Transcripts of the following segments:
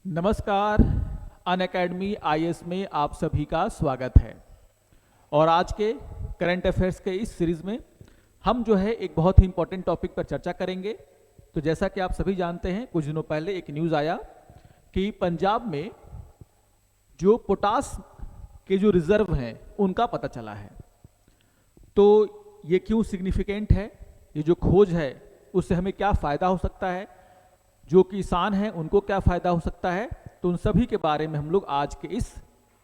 नमस्कार। Unacademy IAS में आप सभी का स्वागत है। और आज के करंट अफेयर्स के इस सीरीज में हम जो है एक बहुत ही इंपॉर्टेंट टॉपिक पर चर्चा करेंगे। तो जैसा कि आप सभी जानते हैं, कुछ दिनों पहले एक न्यूज़ आया कि पंजाब में जो पोटास के जो रिजर्व हैं उनका पता चला है। तो ये क्यों सिग्निफिकेंट है, ये जो खोज है उससे हमें क्या फ़ायदा हो सकता है, जो किसान हैं उनको क्या फ़ायदा हो सकता है, तो उन सभी के बारे में हम लोग आज के इस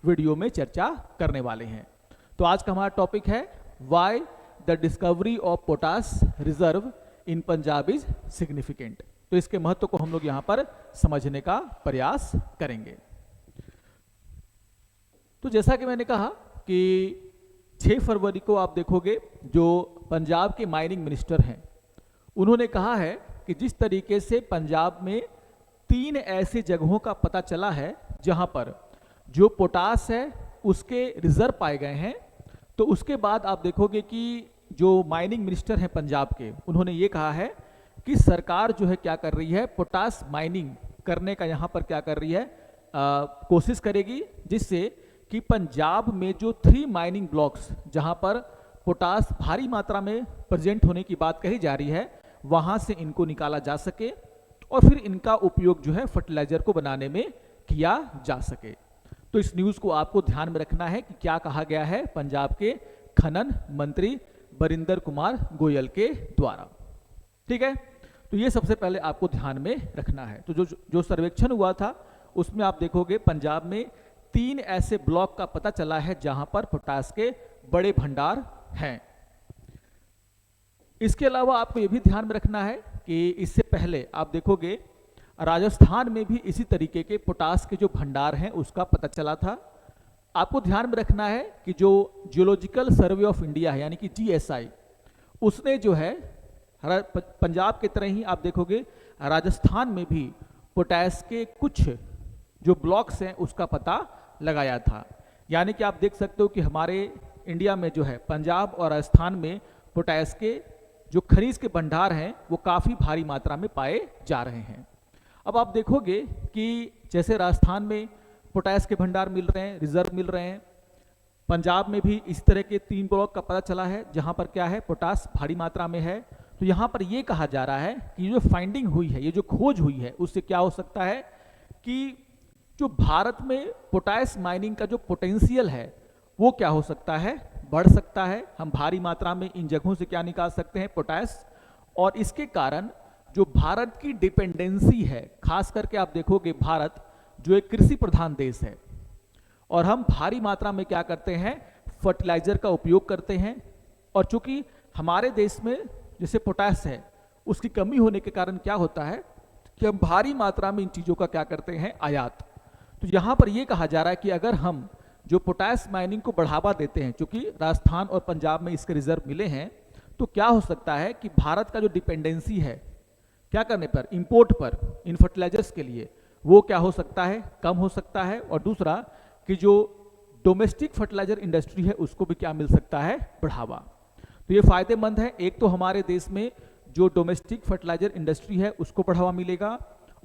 वीडियो में चर्चा करने वाले हैं। तो आज का हमारा टॉपिक है why the discovery of potash reserve in Punjab is significant. तो इसके महत्व को हम लोग यहाँ पर समझने का प्रयास करेंगे। तो जैसा कि मैंने कहा कि 6 फरवरी को आप देखोगे जो पंजाब के माइनिंग मिनिस्टर हैं उन्होंने कहा है कि जिस तरीके से पंजाब में 3 ऐसी जगहों का पता चला है जहां पर जो पोटास है उसके रिजर्व पाए गए हैं, तो उसके बाद आप देखोगे कि जो माइनिंग मिनिस्टर हैं पंजाब के, उन्होंने ये कहा है कि सरकार जो है क्या कर रही है, पोटास माइनिंग करने का यहाँ पर क्या कर रही है, कोशिश करेगी जिससे कि पंजाब में जो 3 माइनिंग ब्लॉक्स जहाँ पर पोटास भारी मात्रा में प्रेजेंट होने की बात कही जा रही है, वहां से इनको निकाला जा सके और फिर इनका उपयोग जो है फर्टिलाइजर को बनाने में किया जा सके। तो इस न्यूज़ को आपको ध्यान में रखना है कि क्या कहा गया है पंजाब के खनन मंत्री बरिंदर कुमार गोयल के द्वारा। ठीक है, तो ये सबसे पहले आपको ध्यान में रखना है। तो जो सर्वेक्षण हुआ था उसमें आप देखोगे पंजाब में 3 ऐसे ब्लॉक का पता चला है जहां पर पोटास के बड़े भंडार हैं। इसके अलावा आपको यह भी ध्यान में रखना है कि इससे पहले आप देखोगे राजस्थान में भी इसी तरीके के पोटास के जो भंडार हैं उसका पता चला था। आपको ध्यान में रखना है कि जो जियोलॉजिकल सर्वे ऑफ इंडिया है यानी कि जीएसआई, उसने जो है पंजाब की तरह ही आप देखोगे राजस्थान में भी पोटास के कुछ जो ब्लॉक्स हैं उसका पता लगाया था। यानी कि आप देख सकते हो कि हमारे इंडिया में जो है पंजाब और राजस्थान में पोटास के जो खनिज के भंडार हैं वो काफ़ी भारी मात्रा में पाए जा रहे हैं। अब आप देखोगे कि जैसे राजस्थान में पोटास के भंडार मिल रहे हैं, रिजर्व मिल रहे हैं, पंजाब में भी इस तरह के 3 ब्लॉक का पता चला है जहां पर क्या है, पोटास भारी मात्रा में है। तो यहाँ पर ये कहा जा रहा है कि जो फाइंडिंग हुई है, ये जो खोज हुई है, उससे क्या हो सकता है कि जो भारत में पोटास माइनिंग का जो पोटेंशियल है वो क्या हो सकता है, बढ़ सकता है। हम भारी मात्रा में इन जगहों से क्या निकाल सकते हैं, पोटास। और इसके कारण जो भारत की डिपेंडेंसी है, खास करके आप देखोगे भारत जो एक कृषि प्रधान देश है और हम भारी मात्रा में क्या करते हैं, फर्टिलाइजर का उपयोग करते हैं। और चूंकि हमारे देश में जैसे पोटास है उसकी कमी होने के कारण क्या होता है कि हम भारी मात्रा में इन चीज़ों का क्या करते हैं, आयात। तो यहाँ पर यह कहा जा रहा है कि अगर हम जो पोटास माइनिंग को बढ़ावा देते हैं, क्योंकि राजस्थान और पंजाब में इसके रिजर्व मिले हैं, तो क्या हो सकता है कि भारत का जो डिपेंडेंसी है क्या करने पर, इंपोर्ट पर, इन फर्टिलाइजर्स के लिए, वो क्या हो सकता है, कम हो सकता है। और दूसरा कि जो डोमेस्टिक फर्टिलाइजर इंडस्ट्री है उसको भी क्या मिल सकता है, बढ़ावा। तो ये फायदेमंद है। एक तो हमारे देश में जो डोमेस्टिक फर्टिलाइजर इंडस्ट्री है उसको बढ़ावा मिलेगा,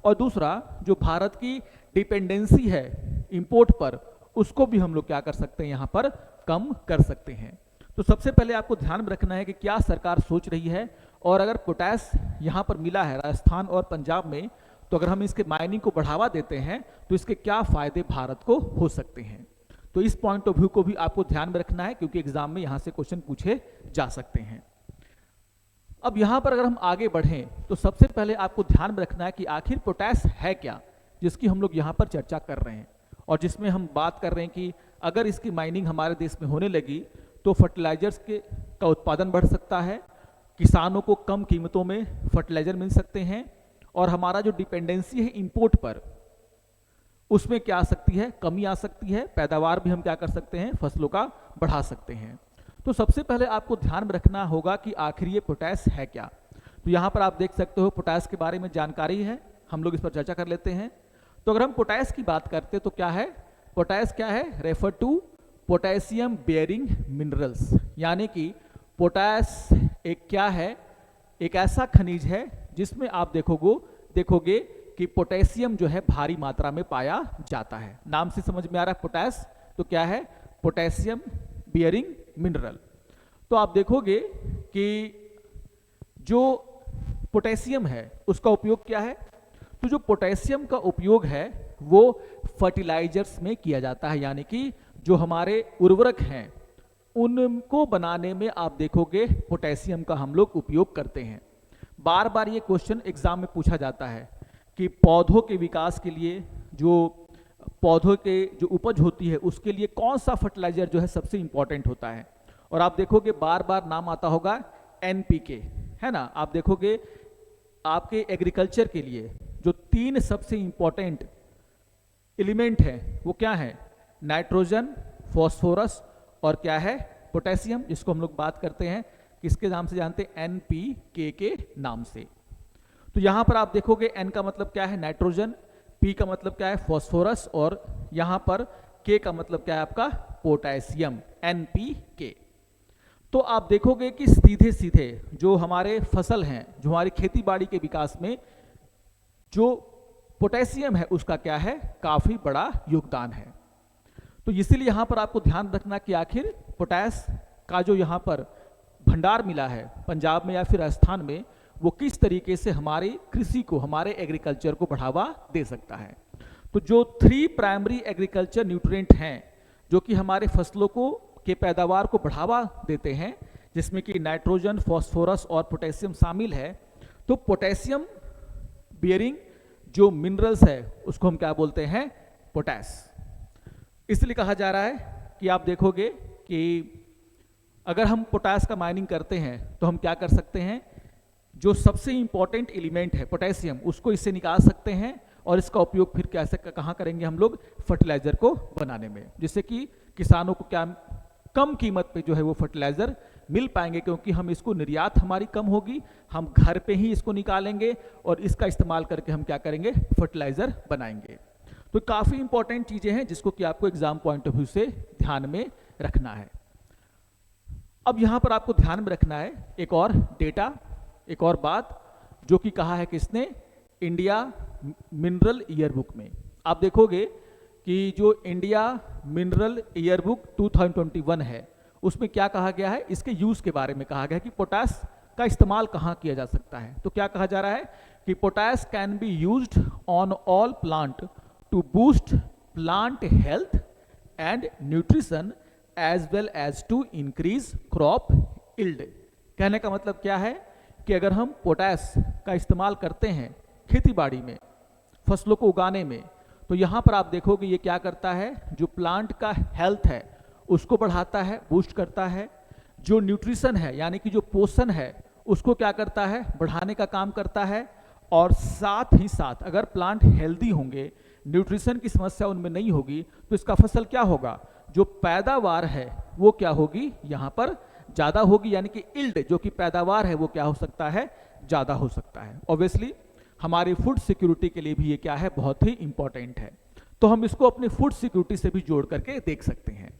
और दूसरा जो भारत की डिपेंडेंसी है इंपोर्ट पर, उसको भी हम लोग क्या कर सकते हैं, यहाँ पर कम कर सकते हैं। तो सबसे पहले आपको ध्यान में रखना है कि क्या सरकार सोच रही है, और अगर पोटास यहाँ पर मिला है राजस्थान और पंजाब में, तो अगर हम इसके माइनिंग को बढ़ावा देते हैं तो इसके क्या फायदे भारत को हो सकते हैं। तो इस पॉइंट ऑफ व्यू को भी आपको ध्यान में रखना है, क्योंकि एग्जाम में यहाँ से क्वेश्चन पूछे जा सकते हैं। अब यहाँ पर अगर हम आगे बढ़ें तो सबसे पहले आपको ध्यान में रखना है कि आखिर पोटास है क्या, जिसकी हम लोग यहाँ पर चर्चा कर रहे हैं और जिसमें हम बात कर रहे हैं कि अगर इसकी माइनिंग हमारे देश में होने लगी तो फर्टिलाइजर्स का उत्पादन बढ़ सकता है, किसानों को कम कीमतों में फर्टिलाइजर मिल सकते हैं, और हमारा जो डिपेंडेंसी है इंपोर्ट पर, उसमें क्या आ सकती है, कमी आ सकती है। पैदावार भी हम क्या कर सकते हैं, फसलों का बढ़ा सकते हैं। तो सबसे पहले आपको ध्यान में रखना होगा कि आखिर ये पोटास है क्या। तो यहाँ पर आप देख सकते हो पोटास के बारे में जानकारी है, हम लोग इस पर चर्चा कर लेते हैं। तो अगर हम पोटास की बात करते हैं तो क्या है, पोटास क्या है, refer to potassium bearing minerals, यानी कि पोटास एक क्या है, एक ऐसा खनिज है जिसमें आप देखोगे कि पोटेशियम जो है भारी मात्रा में पाया जाता है। नाम से समझ में आ रहा है पोटैश तो क्या है, पोटेशियम बियरिंग मिनरल। तो आप देखोगे कि जो पोटेशियम है उसका उपयोग क्या है, तो जो पोटेशियम का उपयोग है वो फर्टिलाइजर्स में किया जाता है, यानी कि जो हमारे उर्वरक हैं उनको बनाने में आप देखोगे पोटेशियम का हम लोग उपयोग करते हैं। बार बार ये क्वेश्चन एग्जाम में पूछा जाता है कि पौधों के विकास के लिए, जो पौधों के जो उपज होती है उसके लिए कौन सा फर्टिलाइजर जो है सबसे इंपॉर्टेंट होता है। और आप देखोगे बार बार नाम आता होगा एनपीके, है ना। आप देखोगे आपके एग्रीकल्चर के लिए जो 3 सबसे इंपॉर्टेंट एलिमेंट है वो क्या है, नाइट्रोजन, फॉस्फोरस और क्या है, पोटेशियम, जिसको हम लोग बात करते हैं किसके नाम से जानते हैं, एनपीके के नाम से। तो यहां पर आप देखोगे एन का मतलब क्या है, नाइट्रोजन, पी का मतलब क्या है, फॉस्फोरस, और यहां पर के का मतलब क्या है आपका, पोटेशियम, एनपीके। तो आप देखोगे कि सीधे सीधे जो हमारे फसल हैं, जो हमारी खेती बाड़ी के विकास में जो पोटेशियम है उसका क्या है, काफी बड़ा योगदान है। तो इसीलिए यहां पर आपको ध्यान रखना कि आखिर पोटैश का जो यहां पर भंडार मिला है पंजाब में या फिर राजस्थान में, वो किस तरीके से हमारी कृषि को, हमारे एग्रीकल्चर को बढ़ावा दे सकता है। तो जो 3 प्राइमरी एग्रीकल्चर न्यूट्रिएंट हैं जो कि हमारे फसलों को के पैदावार को बढ़ावा देते हैं, जिसमें कि नाइट्रोजन, फॉस्फोरस और पोटेशियम शामिल है। तो पोटेशियम बियरिंग जो मिनरल्स है उसको हम क्या बोलते हैं, पोटैश। इसलिए कहा जा रहा है कि आप देखोगे कि अगर हम पोटैश का माइनिंग करते हैं तो हम क्या कर सकते हैं, जो सबसे इंपॉर्टेंट एलिमेंट है पोटेशियम उसको इससे निकाल सकते हैं और इसका उपयोग फिर कैसे कहाँ करेंगे हम लोग, फर्टिलाइजर को बनाने में, जिससे कि किसानों को क्या कम कीमत पे जो है वो फर्टिलाइजर मिल पाएंगे, क्योंकि हम इसको निर्यात हमारी कम होगी, हम घर पे ही इसको निकालेंगे और इसका इस्तेमाल करके हम क्या करेंगे, फर्टिलाइजर बनाएंगे। तो काफी इंपॉर्टेंट चीजें हैं जिसको कि आपको एग्जाम पॉइंट ऑफ व्यू से ध्यान में रखना है। अब यहां पर आपको ध्यान में रखना है एक और डेटा, एक और बात जो कि कहा है किसने, इंडिया मिनरल ईयरबुक में। आप देखोगे कि जो इंडिया मिनरल ईयरबुक 2021 है उसमें क्या कहा गया है, इसके यूज के बारे में कहा गया है कि पोटैश का इस्तेमाल कहाँ किया जा सकता है। तो क्या कहा जा रहा है कि potash can be used on all plant to boost plant health and nutrition as well as to increase crop yield. कहने का मतलब क्या है कि अगर हम पोटैश का इस्तेमाल करते हैं खेती बाड़ी में, फसलों को उगाने में, तो यहाँ पर आप देखोगे ये क्या करता है, जो प्लांट का हेल्थ है उसको बढ़ाता है, बूस्ट करता है, जो न्यूट्रिशन है यानी कि जो पोषण है उसको क्या करता है, बढ़ाने का काम करता है, और साथ ही साथ अगर प्लांट हेल्दी होंगे, न्यूट्रिशन की समस्या उनमें नहीं होगी, तो इसका फसल क्या होगा, जो पैदावार है वो क्या होगी, यहाँ पर ज़्यादा होगी, यानी कि यील्ड जो कि पैदावार है वो क्या हो सकता है, ज़्यादा हो सकता है। ऑब्वियसली हमारी फूड सिक्योरिटी के लिए भी ये क्या है, बहुत ही इंपॉर्टेंट है। तो हम इसको अपनी फूड सिक्योरिटी से भी जोड़ करके देख सकते हैं।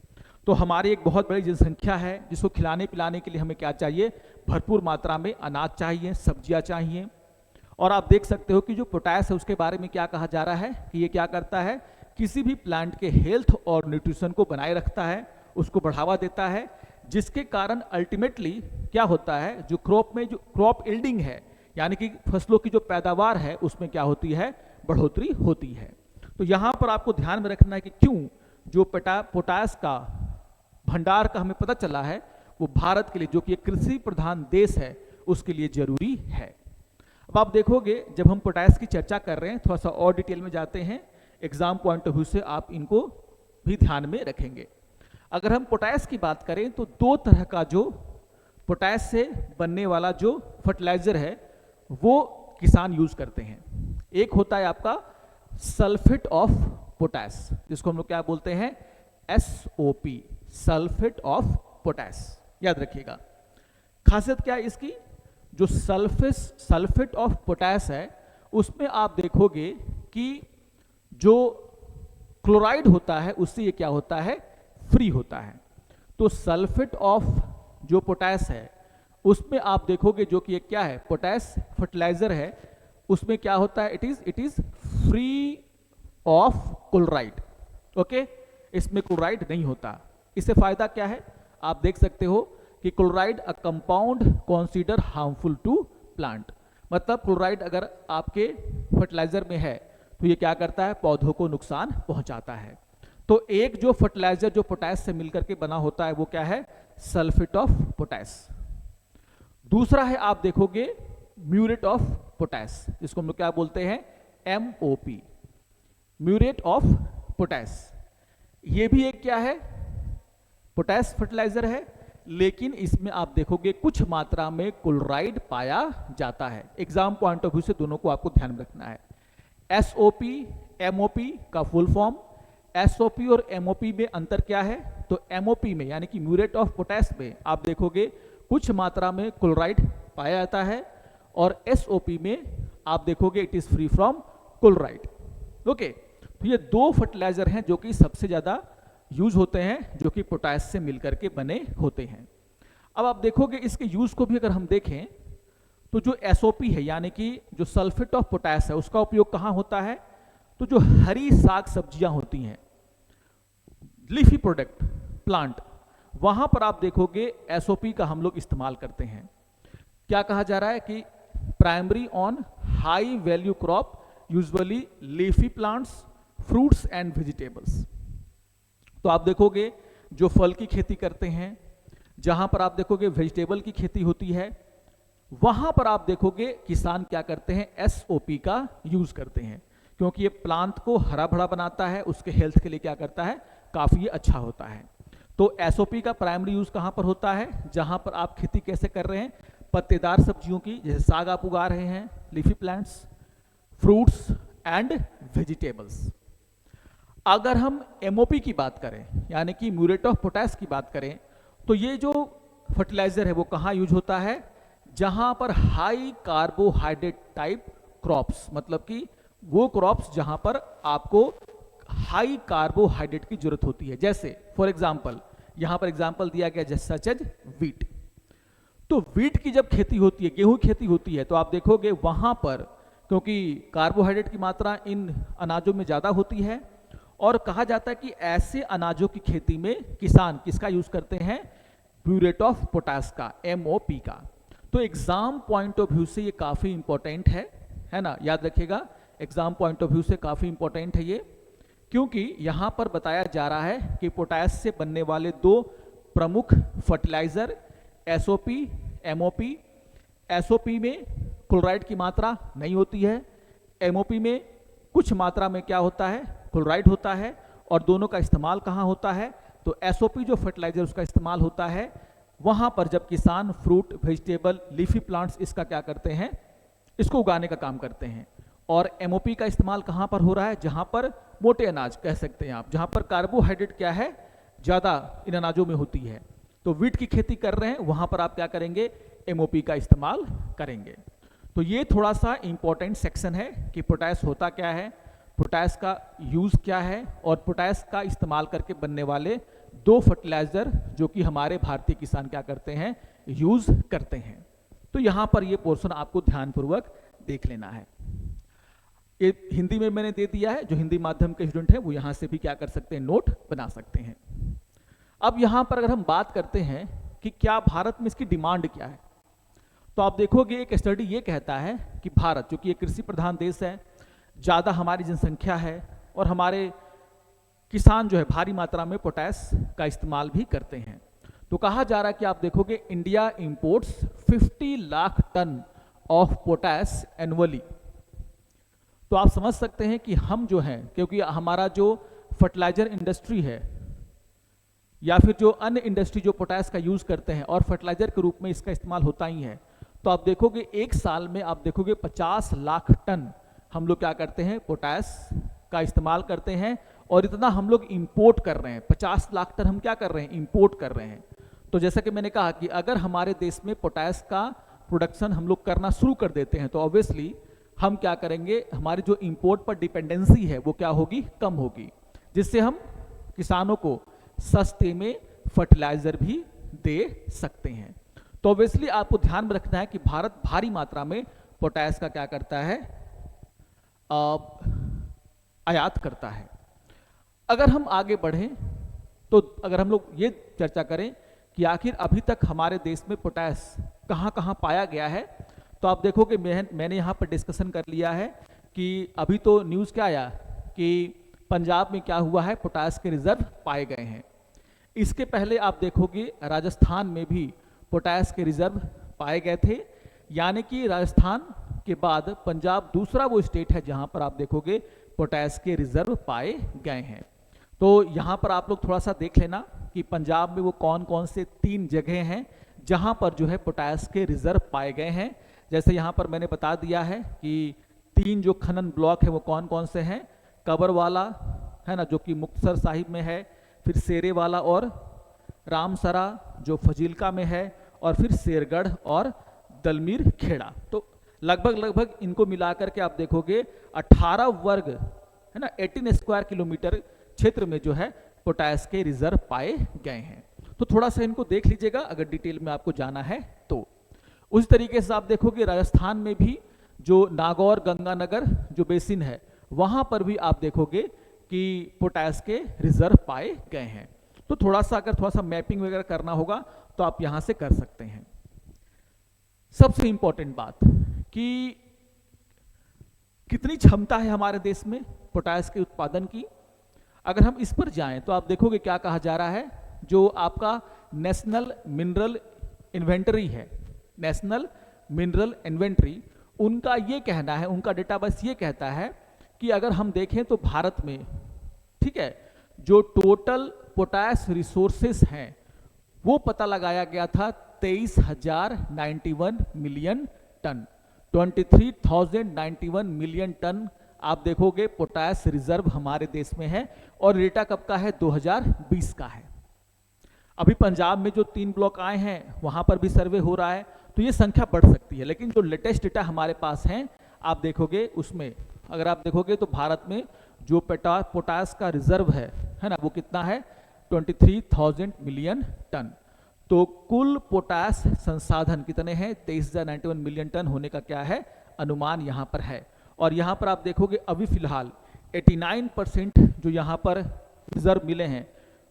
तो हमारी एक बहुत बड़ी जनसंख्या है जिसको खिलाने पिलाने के लिए हमें क्या चाहिए, भरपूर मात्रा में अनाज चाहिए, सब्जियां चाहिए। और आप देख सकते हो कि जो पोटैश है उसके बारे में क्या कहा जा रहा है कि ये क्या करता है, किसी भी प्लांट के हेल्थ और न्यूट्रिशन को बनाए रखता है, उसको बढ़ावा देता है, जिसके कारण अल्टीमेटली क्या होता है, जो क्रॉप में जो क्रॉप यील्डिंग है यानी कि फसलों की जो पैदावार है उसमें क्या होती है, बढ़ोतरी होती है। तो यहाँ पर आपको ध्यान में रखना है कि क्यों जो पोटाश का भंडार का हमें पता चला है वो भारत के लिए, जो कि एक कृषि प्रधान देश है, उसके लिए जरूरी है। अब आप देखोगे जब हम पोटैश की चर्चा कर रहे हैं, थोड़ा सा और डिटेल में जाते हैं, एग्जाम पॉइंट ऑफ व्यू से आप इनको भी ध्यान में रखेंगे। अगर हम पोटैश की बात करें तो 2 तरह का जो पोटैश से बनने वाला जो फर्टिलाइजर है वो किसान यूज करते हैं। एक होता है आपका सल्फेट ऑफ पोटैश, जिसको हम लोग क्या बोलते हैं, SOP, सल्फेट ऑफ पोटैश। याद रखिएगा खासियत क्या है इसकी, जो सल्फेट ऑफ पोटैश है उसमें आप देखोगे कि जो क्लोराइड होता है उससे ये क्या होता है, फ्री होता है। तो सल्फेट ऑफ जो पोटैश है उसमें आप देखोगे जो कि ये क्या है, पोटैश फर्टिलाइजर है, उसमें क्या होता है, it is free of chloride. Okay, इसमें क्लोराइड नहीं होता। इससे फायदा क्या है, आप देख सकते हो कि chloride a compound consider harmful to plant, मतलब क्लोराइड अगर आपके फर्टिलाइजर में है तो ये क्या करता है, पौधों को नुकसान पहुंचाता है। तो एक जो फर्टिलाइजर जो पोटाश से मिलकर के बना होता है वो क्या है, सल्फेट ऑफ पोटाश। दूसरा है आप देखोगे म्यूरेट ऑफ पोटाश, जिसको हम लोग क्या बोलते हैं, MOP, म्यूरेट ऑफ पोटाश। ये भी एक क्या है, पोटाश फर्टिलाइजर है, लेकिन इसमें आप देखोगे कुछ मात्रा में क्लोराइड पाया जाता है। एग्जाम पॉइंट ऑफ व्यू से दोनों को आपको ध्यान में रखना है। SOP MOP का फुल फॉर्म, SOP और MOP में अंतर क्या है, तो MOP में यानी कि म्यूरेट ऑफ पोटाश में आप देखोगे कुछ मात्रा में क्लोराइड पाया जाता है, और SOP में आप देखोगे it is free from chloride. Okay, तो ये दो फर्टिलाइजर हैं जो कि सबसे ज्यादा यूज होते हैं, जो कि पोटाश से मिलकर के बने होते हैं। अब आप देखोगे इसके यूज को भी अगर हम देखें तो जो SOP है यानी कि जो सल्फेट ऑफ पोटाश है उसका उपयोग कहाँ होता है, तो जो हरी साग सब्जियां होती हैं, लीफी प्रोडक्ट प्लांट, वहां पर आप देखोगे SOP का हम लोग इस्तेमाल करते हैं। क्या कहा जा रहा है कि primary on high value crop usually leafy plants, fruits and vegetables. तो आप देखोगे जो फल की खेती करते हैं, जहां पर आप देखोगे वेजिटेबल की खेती होती है, वहां पर आप देखोगे किसान क्या करते हैं, SOP का यूज करते हैं, क्योंकि ये प्लांट को हरा भरा बनाता है, उसके हेल्थ के लिए क्या करता है, काफी अच्छा होता है। तो SOP का प्राइमरी यूज कहां पर होता है, जहां पर आप खेती कैसे कर रहे हैं, पत्तेदार सब्जियों की, जैसे साग आप उगा रहे हैं, leafy plants, fruits and vegetables. अगर हम MOP की बात करें यानी कि म्यूरेट ऑफ पोटाश की बात करें, तो ये जो फर्टिलाइजर है वो कहाँ यूज होता है, जहां पर हाई कार्बोहाइड्रेट टाइप क्रॉप्स, मतलब कि वो क्रॉप्स जहां पर आपको हाई कार्बोहाइड्रेट की जरूरत होती है। जैसे फॉर एग्जांपल यहां पर एग्जांपल दिया गया जैसे सच एज वीट। तो वीट की जब खेती होती है, गेहूं की खेती होती है, तो आप देखोगे वहां पर क्योंकि कार्बोहाइड्रेट की मात्रा इन अनाजों में ज्यादा होती है, और कहा जाता है कि ऐसे अनाजों की खेती में किसान किसका यूज करते हैं, म्यूरेट ऑफ पोटाश का, MOP का। तो एग्जाम पॉइंट ऑफ व्यू से ये काफी इंपॉर्टेंट है ना, याद रखिएगा, एग्जाम पॉइंट ऑफ व्यू से काफी इंपॉर्टेंट है ये, क्योंकि यहां पर बताया जा रहा है कि पोटाश से बनने वाले दो प्रमुख फर्टिलाइजर SOP MOP। SOP में क्लोराइड की मात्रा नहीं होती है, MOP में कुछ मात्रा में क्या होता है, क्लोराइड होता है, और दोनों का इस्तेमाल कहाँ होता है, तो SOP जो फर्टिलाइजर उसका इस्तेमाल होता है वहां पर जब किसान फ्रूट, वेजिटेबल, लीफी प्लांट्स इसका क्या करते हैं, इसको उगाने का काम करते हैं। और MOP का इस्तेमाल कहां पर हो रहा है, जहां पर मोटे अनाज कह सकते हैं आप, जहां पर कार्बोहाइड्रेट क्या है, ज्यादा इन अनाजों में होती है। तो वीट की खेती कर रहे हैं, वहां पर आप क्या करेंगे, MOP का इस्तेमाल करेंगे। तो ये थोड़ा सा इंपॉर्टेंट सेक्शन है कि पोटाश होता क्या है, पोटाश का यूज क्या है, और पोटाश का इस्तेमाल करके बनने वाले दो फर्टिलाइजर जो कि हमारे भारतीय किसान क्या करते हैं, यूज करते हैं। तो यहां पर ये पोर्शन आपको ध्यानपूर्वक देख लेना है। ये हिंदी में मैंने दे दिया है, जो हिंदी माध्यम के स्टूडेंट हैं वो यहां से भी क्या कर सकते हैं, नोट बना सकते हैं। अब यहां पर अगर हम बात करते हैं कि क्या भारत में इसकी डिमांड क्या है, तो आप देखोगे एक स्टडी ये कहता है कि भारत जो कि एक कृषि प्रधान देश है, ज़्यादा हमारी जनसंख्या है, और हमारे किसान जो है भारी मात्रा में पोटाश का इस्तेमाल भी करते हैं। तो कहा जा रहा है कि आप देखोगे India imports 50 lakh ton of potash annually. तो आप समझ सकते हैं कि हम जो हैं, क्योंकि हमारा जो फर्टिलाइजर इंडस्ट्री है या फिर जो अन्य इंडस्ट्री जो पोटाश का यूज करते हैं और फर्टिलाइजर के रूप में इसका इस्तेमाल होता ही है, तो आप देखोगे एक साल में आप देखोगे 50 लाख टन हम लोग क्या करते हैं, पोटाश का इस्तेमाल करते हैं, और इतना हम लोग इंपोर्ट कर रहे हैं। 50 लाख टन हम क्या कर रहे हैं, इंपोर्ट कर रहे हैं। तो जैसा कि मैंने कहा कि अगर हमारे देश में पोटाश का प्रोडक्शन हम लोग करना शुरू कर देते हैं, तो ऑब्वियसली हम क्या करेंगे, हमारी जो इंपोर्ट पर डिपेंडेंसी है वो क्या होगी, कम होगी, जिससे हम किसानों को सस्ते में फर्टिलाइजर भी दे सकते हैं। तो ऑब्वियसली आपको ध्यान में रखना है कि भारत भारी मात्रा में पोटास का क्या करता है, आयात करता है। अगर हम आगे बढ़ें तो अगर हम लोग ये चर्चा करें कि आखिर अभी तक हमारे देश में पोटास कहाँ कहाँ पाया गया है, तो आप देखोगे मैंने यहाँ पर डिस्कशन कर लिया है कि अभी तो न्यूज़ क्या आया कि पंजाब में क्या हुआ है, पोटास के रिजर्व पाए गए हैं। इसके पहले आप देखोगे राजस्थान में भी पोटास के रिजर्व पाए गए थे, यानी कि राजस्थान के बाद पंजाब दूसरा वो स्टेट है जहां पर आप देखोगे पोटास के रिजर्व पाए गए हैं। तो यहां पर आप लोग थोड़ा सा देख लेना कि पंजाब में वो कौन कौन से 3 जगह हैं जहां पर जो है पोटास के रिजर्व पाए गए हैं। जैसे यहां पर मैंने बता दिया है कि 3 जो खनन ब्लॉक है वो कौन कौन से हैं, कबरवाला है ना जो कि मुक्तसर साहिब में है, फिर शेरेवाला और रामसरा जो फजीलका में है, और फिर शेरगढ़ और दलमीर खेड़ा। तो लगभग इनको मिलाकर के आप देखोगे 18 वर्ग है ना 18 स्क्वायर किलोमीटर क्षेत्र में जो है पोटास के रिजर्व पाए गए हैं। तो थोड़ा सा इनको देख लीजिएगा अगर डिटेल में आपको जाना है तो। उस तरीके से आप देखोगे राजस्थान में भी जो नागौर गंगानगर जो बेसिन है वहां पर भी आप देखोगे कि पोटास के रिजर्व पाए गए हैं। तो थोड़ा सा अगर थोड़ा सा मैपिंग वगैरह करना होगा तो आप यहां से कर सकते हैं। सबसे इंपॉर्टेंट बात कि कितनी क्षमता है हमारे देश में पोटास के उत्पादन की, अगर हम इस पर जाएं तो आप देखोगे क्या कहा जा रहा है, जो आपका नेशनल मिनरल इन्वेंटरी है, नेशनल मिनरल इन्वेंटरी, उनका ये कहना है, उनका डेटाबेस ये कहता है कि अगर हम देखें तो भारत में ठीक है जो टोटल पोटास रिसोर्सेस हैं वो पता लगाया गया था 23,091 मिलियन टन, 23,091 मिलियन टन आप देखोगे पोटास रिजर्व हमारे देश में है। और डेटा कब का है, 2020 का है। अभी पंजाब में जो 3 ब्लॉक आए हैं वहां पर भी सर्वे हो रहा है, तो ये संख्या बढ़ सकती है, लेकिन जो लेटेस्ट डेटा हमारे पास है आप देखोगे उसमें अगर आप देखोगे तो भारत में जो पोटास का रिजर्व है ना वो कितना है, 23,000 मिलियन टन। तो कुल पोटास संसाधन कितने हैं, 23,091 मिलियन टन होने का क्या है अनुमान यहां पर है। और यहां पर आप देखोगे अभी फिलहाल 89% जो यहां पर रिजर्व मिले हैं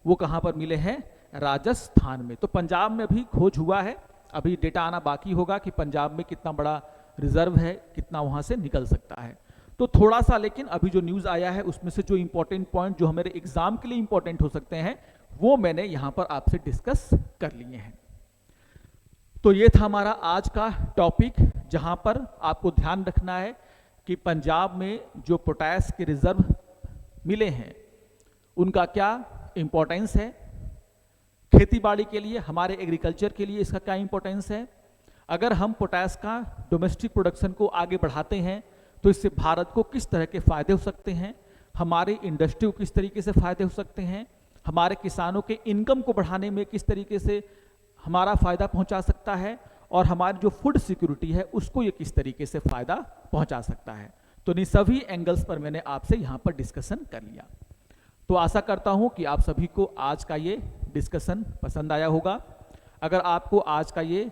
वो कहां पर मिले हैं, राजस्थान में। तो पंजाब में भी खोज हुआ है, अभी डेटा आना बाकी होगा कि पंजाब में कितना बड़ा रिजर्व है, कितना वहां से निकल सकता है। तो थोड़ा सा लेकिन अभी जो न्यूज़ आया है उसमें से जो इंपॉर्टेंट पॉइंट जो हमारे एग्जाम के लिए इंपॉर्टेंट हो सकते हैं वो मैंने यहां पर आपसे डिस्कस कर लिए हैं। तो ये था हमारा आज का टॉपिक, जहां पर आपको ध्यान रखना है कि पंजाब में जो पोटास के रिजर्व मिले हैं उनका क्या इंपॉर्टेंस है, खेती बाड़ी के लिए, हमारे एग्रीकल्चर के लिए इसका क्या इंपॉर्टेंस है। अगर हम पोटास का डोमेस्टिक प्रोडक्शन को आगे बढ़ाते हैं तो इससे भारत को किस तरह के फायदे हो सकते हैं, हमारी इंडस्ट्री को किस तरीके से फायदे हो सकते हैं, हमारे किसानों के इनकम को बढ़ाने में किस तरीके से हमारा फायदा पहुंचा सकता है, और हमारी जो फूड सिक्योरिटी है उसको ये किस तरीके से फायदा पहुंचा सकता है। तो इन सभी एंगल्स पर मैंने आपसे यहाँ पर डिस्कशन कर लिया। तो आशा करता हूँ कि आप सभी को आज का ये डिस्कशन पसंद आया होगा। अगर आपको आज का ये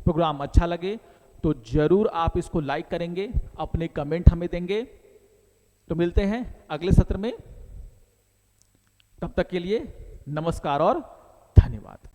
प्रोग्राम अच्छा लगे तो जरूर आप इसको लाइक करेंगे, अपने कमेंट हमें देंगे। तो मिलते हैं अगले सत्र में, तब तक के लिए नमस्कार और धन्यवाद।